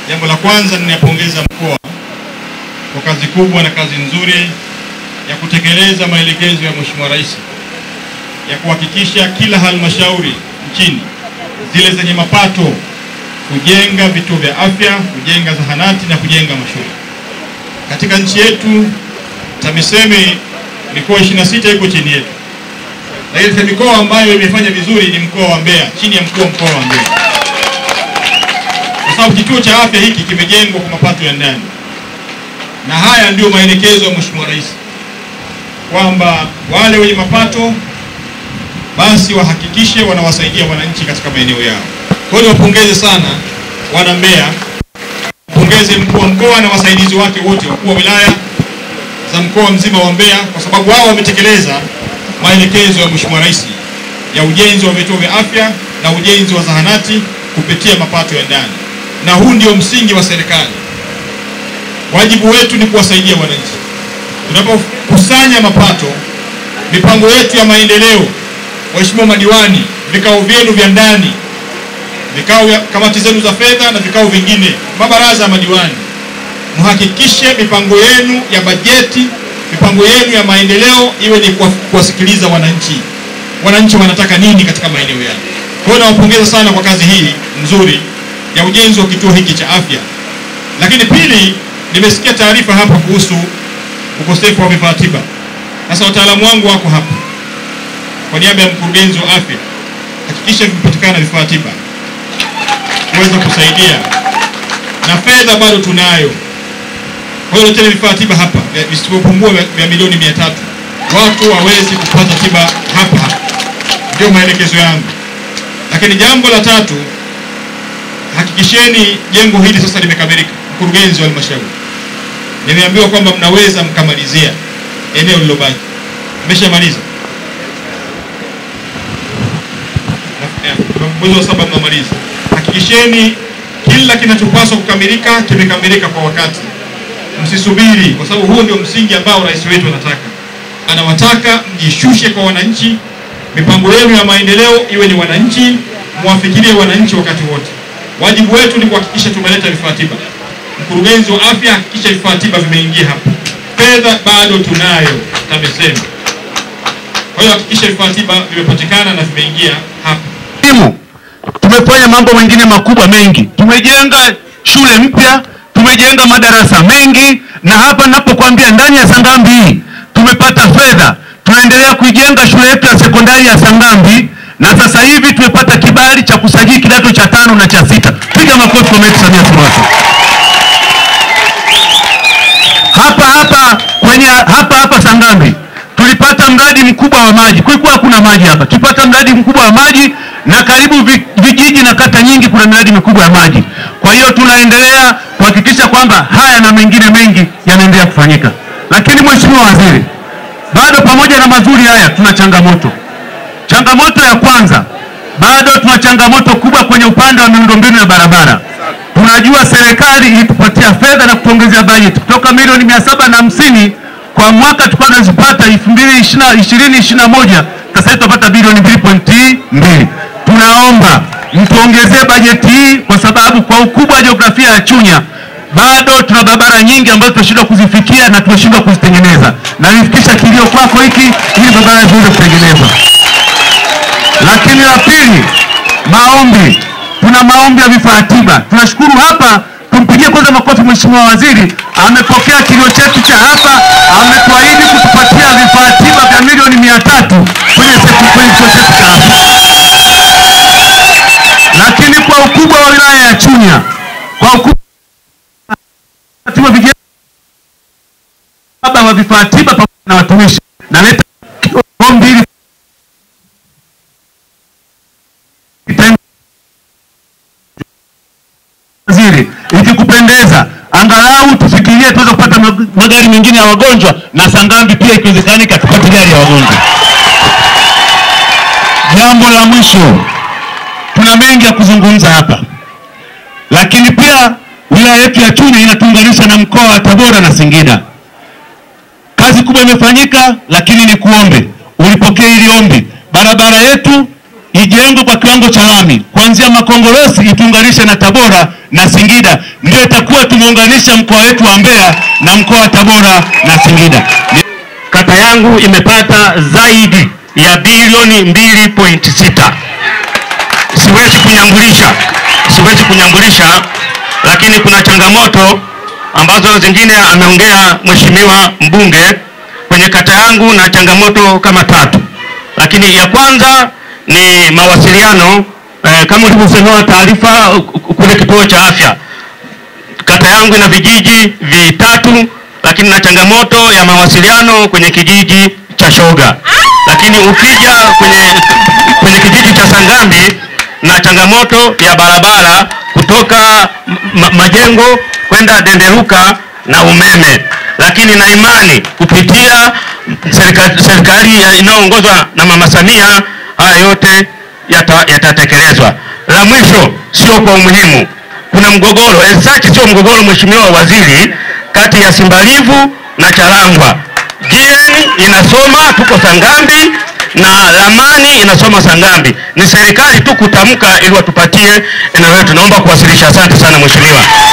Jambo la kwanza ninapongeza mkoa kwa kazi kubwa na kazi nzuri ya kutekeleza maelekezo ya Mheshimiwa Rais ya kuhakikisha kila halmashauri nchini zile zenye mapato kujenga vituo vya afya, kujenga zahanati na kujenga mashule. Katika nchi yetu TAMISEMI mikoa 26 iko chini yetu. Na ile mikoa ambayo imefanya vizuri ni mkoa wa Mbeya, chini ya mkoa wa Mbeya. Kwa sababu kituo cha afya hiki kimejengwa kwa mapato ya ndani. Na haya ndio maelekezo ya Mheshimiwa Rais kwamba wale wenye mapato basi wahakikishe wanawasaidia wananchi katika maeneo yao. Kwa hiyo wapongeze sana wana Mbeya, pongeze mkuu wa mkoa na wasaidizi wake wote, wakuu wa wilaya za mkoa mzima wa Mbeya, kwa sababu wao wametekeleza maelekezo ya Mheshimiwa Rais ya ujenzi wa vituo vya afya na ujenzi wa zahanati kupitia mapato ya ndani. Na huu ndio msingi wa serikali. Wajibu wetu ni kuwasaidia wananchi. Tunapokusanya mapato, mipango yetu ya maendeleo, waheshimiwa madiwani, vikao vyenu vya ndani, vikao vya kamati zenu za fedha na vikao vingine, mabaraza ya madiwani, muhakikishe mipango yenu ya bajeti, mipango yenu ya maendeleo iwe ni kuwasikiliza wananchi. Wananchi wanataka nini katika maeneo yao. Kwa hiyo nawapongeza sana kwa kazi hii nzuri ya ujenzi wa kituo hiki cha afya. Lakini pili, nimesikia taarifa hapa kuhusu ukosefu wa vifaa tiba. Sasa wataalamu wangu wako hapa. Kwa niaba ya mkurugenzi wa afya, hakikisha vipatikana vifaa tiba kuweza kusaidia. Na fedha bado tunayo. Kwa hiyo tena vifaa tiba hapa visipopungua vya milioni 300. Watu waweze kupata tiba hapa. Ndio maelekezo yangu. Lakini jambo la tatu, hakikisheni jengo hili sasa limekamilika. Mkurugenzi wa halmashauri, nimeambiwa kwamba mnaweza mkamalizia eneo lilobaki. Mmeshamaliza? Mwezi wa 7 mnamaliza. Hakikisheni kila kinachopaswa kukamilika kimekamilika kwa wakati. Msisubiri, kwa sababu huo ndio msingi ambao rais wetu anataka. Anawataka mjishushe kwa wananchi. Mipango yenu ya maendeleo iwe ni wananchi, muwafikirie wananchi wakati wote. Wajibu wetu ni kuhakikisha tumeleta vifaa tiba. Mkurugenzi wa afya, hakikisha vifaa tiba vimeingia hapa. Fedha bado tunayo TAMISEMI. Kwa hiyo hakikisha vifaa tiba vimepatikana na vimeingia hapa. Tumefanya mambo mengine makubwa mengi. Tumejenga shule mpya, tumejenga madarasa mengi, na hapa ninapokuambia ndani ya Sangambi hii tumepata fedha. Tunaendelea kuijenga shule yetu ya sekondari ya Sangambi, na sasa hivi tumepata kibali cha kusajili kidato cha 5 na cha 6. Piga makofi kwa Mheshimiwa Samia Suluhu Hassan. Hapa Sangambi tulipata mradi mkubwa wa maji. Kulikuwa hakuna maji hapa. Tulipata mradi mkubwa wa maji, na karibu vijiji na kata nyingi kuna miradi mikubwa ya maji. Kwa hiyo tunaendelea kuhakikisha kwamba haya na mengine mengi yanaendelea kufanyika. Lakini Mheshimiwa Waziri, bado pamoja na mazuri haya tuna changamoto. Changamoto ya kwanza, bado tuna changamoto kubwa kwenye upande wa miundombinu ya barabara. Tunajua serikali ilitupatia fedha na kutuongezea bajeti kutoka milioni 750 kwa mwaka tulikuwa tunazipata 2021, sasa tutapata bilioni 2.2. Tunaomba mtuongezee bajeti hii, kwa sababu kwa ukubwa wa jiografia ya Chunya bado tuna barabara nyingi ambazo tunashindwa kuzifikia na tunashindwa kuzitengeneza. Na nifikisha kilio kwako hiki ili barabara ziweze kutengenezwa. Lakini la pili, maombi. Tuna maombi ya vifaa tiba. Tunashukuru hapa, tumpigie kwanza makofi Mheshimiwa Waziri, amepokea kilio chetu cha hapa, ametuahidi kutupatia vifaa tiba vya milioni 300 kwenye kituo chetu cha hapa. Lakini kwa ukubwa wa wilaya ya Chunya, kwa ukubwa wa vifaa tiba pamoja na watumishi, naleta ombi hili Waziri, ikikupendeza angalau tufikirie tuweze kupata magari mengine ya wagonjwa, na Sangambi pia ikiwezekana tupate gari ya wagonjwa. Jambo la mwisho, tuna mengi ya kuzungumza hapa, lakini pia wilaya yetu ya Chunya inatuunganisha na mkoa wa Tabora na Singida. Kazi kubwa imefanyika, lakini ni kuombe ulipokea hili ombi. Barabara yetu ijengwe kwa kiwango cha lami kuanzia Makongorosi ituunganishe na Tabora na Singida, ndio itakuwa tumeunganisha mkoa wetu wa Mbeya na mkoa wa Tabora na Singida. Kata yangu imepata zaidi ya bilioni 2.6. Siwezi kunyambulisha, lakini kuna changamoto ambazo zingine ameongea mheshimiwa mbunge kwenye kata yangu, na changamoto kama 3. Lakini ya kwanza ni mawasiliano. Kama ulivyosemewa taarifa kule kituo cha afya, kata yangu ina vijiji 3, lakini na changamoto ya mawasiliano kwenye kijiji cha Shoga. Lakini ukija kwenye kijiji cha Sangambi na changamoto ya barabara kutoka Majengo kwenda Denderuka na umeme. Lakini na imani kupitia serikali inayoongozwa na Mama Samia haya yote yatatekelezwa. La mwisho sio kwa umuhimu, kuna mgogoro, sio mgogoro mheshimiwa waziri, kati ya Simbalivu na Charangwa. GN inasoma tuko Sangambi na Lamani inasoma Sangambi. Ni serikali tu kutamka ili watupatie eneo letu. Naomba kuwasilisha. Asante sana mheshimiwa.